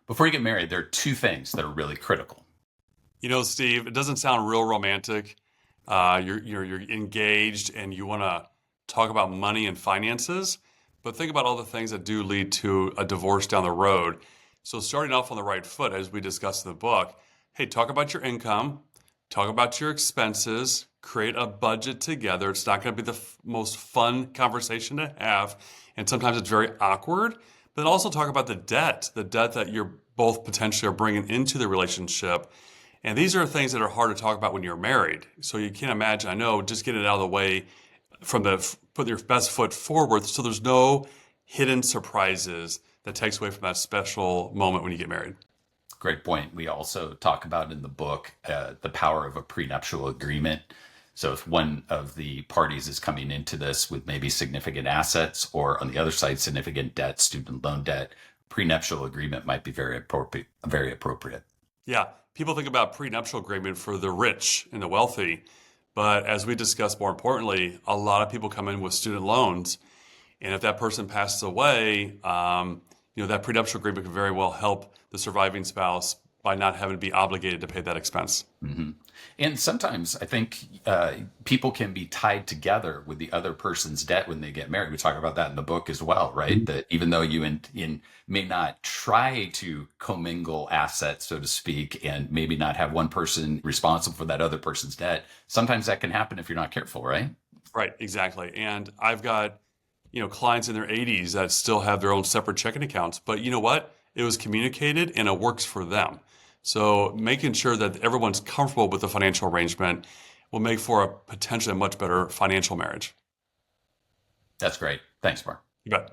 Before you get married, there are two things that are really critical. Steve, it doesn't sound real romantic. You're engaged and you want to talk about money and finances, but think about all the things that do lead to a divorce down the road. So starting off on the right foot, as we discussed in the book, hey, talk about your income, talk about your expenses, create a budget together. It's not going to be the most fun conversation to have, and sometimes it's very awkward. But also talk about the debt that you're both potentially are bringing into the relationship. And these are things that are hard to talk about when you're married. So you can't imagine, I know, just get it out of the way from put your best foot forward so there's no hidden surprises that takes away from that special moment when you get married. Great point. We also talk about in the book the power of a prenuptial agreement. So if one of the parties is coming into this with maybe significant assets or on the other side, significant debt, student loan debt, prenuptial agreement might be very appropriate, very appropriate. Yeah, people think about prenuptial agreement for the rich and the wealthy, but as we discussed more importantly, a lot of people come in with student loans, and if that person passes away, that prenuptial agreement could very well help the surviving spouse by not having to be obligated to pay that expense. hmm And sometimes I think people can be tied together with the other person's debt when they get married. We talk about that in the book as well, right? That even though you may not try to commingle assets, so to speak, and maybe not have one person responsible for that other person's debt, sometimes that can happen if you're not careful, right? Right, exactly. And I've got, clients in their 80s that still have their own separate checking accounts, but you know what? It was communicated and it works for them. So making sure that everyone's comfortable with the financial arrangement will make for a potentially much better financial marriage. That's great. Thanks, Mark. You bet.